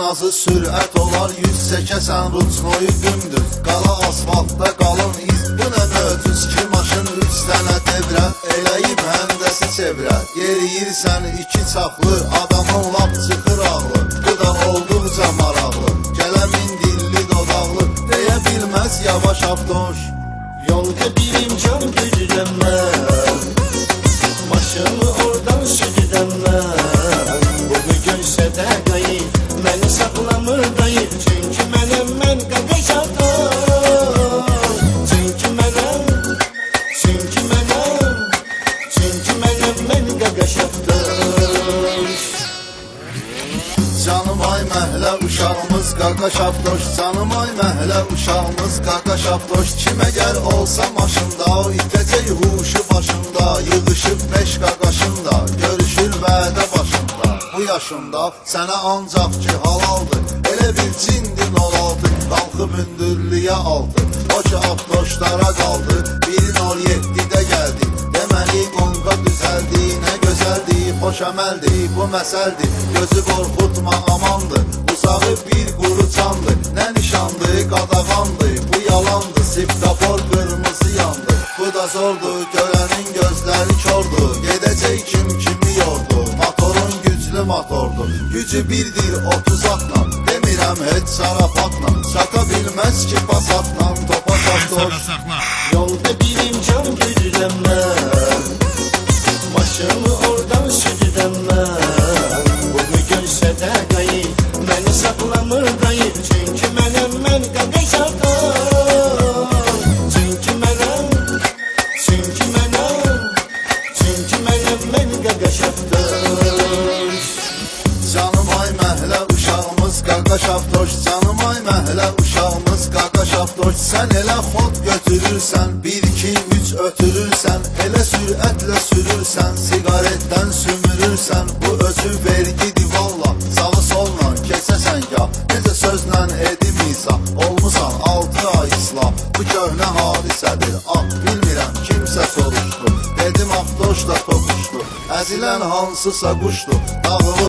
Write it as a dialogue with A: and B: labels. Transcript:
A: azı sürət olar 100 çəkəsən ruçnoyu dümdüz. Qala asfaltda qalın iz. Bu nə möcüz ki maşın 3 dənə devrət eləyib həndəsi çevrət. Yeriyirsən 2 çaplı adamın lap çıxır ağlı. Bu da olduqca maraqlı. Gələmin dilli dodaqlı deyə bilməz yavaş avtoş.
B: Yolda birim can güdürəm mən, maşını oradan südürəm mən. Bunu görsə də qayır, məni saxlamır dayı. Çünki mənəm mən qaqaş avtoş. Çünki mənəm mən qaqaş avtoş.
A: Canım ay məhlə uşağımız qaqaş avtoş. Canım ay məhlə uşağımız qaqaş avtoş. Kim əgər olsa maşında o itəcək huşu başında. Yığışıb 5 qaqaşında görüşür vədə başında. Bu yaşında sənə ancaq ki halaldır. Elə bir cindin olaldı qalxıb hündürlüyə aldı. O ki avtoşlara qaldı 1.07'də gəldi. Deməli qonqa düzəldi, nə gözəldi, xoş əməldi, bu məsəldir. Gözü qorxutma amandır, uzağı bir quru candı. Nə nişandı, qadağandı, bu yalandı, siptapor qırmızı yandı. Bu da zordu, görənin gözləri kordu, gedəcək kim kimi yordu. Motorun güclü motordu, gücü birdir 30 atla. Demirəm heç şarafatla, çata bilməz ki pasatla. Topa çatdoş.
B: Yolda birim can güdürəm mən, maşını oradan südürəm mən. Bunu görsə də qayır, məni saxlamır dayı. Çünki mənəm mən qaqaş avtoş. Çünki mənəm mən qaqaş avtoş.
A: Canım ay məhlə uşağımız qaqaş avtoş. Canım ay məhlə uşağımız qaqaş avtoş. Sən elə xod götürürsən 1-2-3 ötürürsən. Elə sürətlə sürürsən, sigaretdən sümürürsən. Bu özü vergidir valla, sağı solla keçəsən ya. Necə sözlə edim izah, olmusan 6 ay islah. Bu köhnə hadisədir, bilmirəm kimsə soruşdu. Dedim avtoş da toxuşdu, əzilən hansısa quşdu. Dağılıb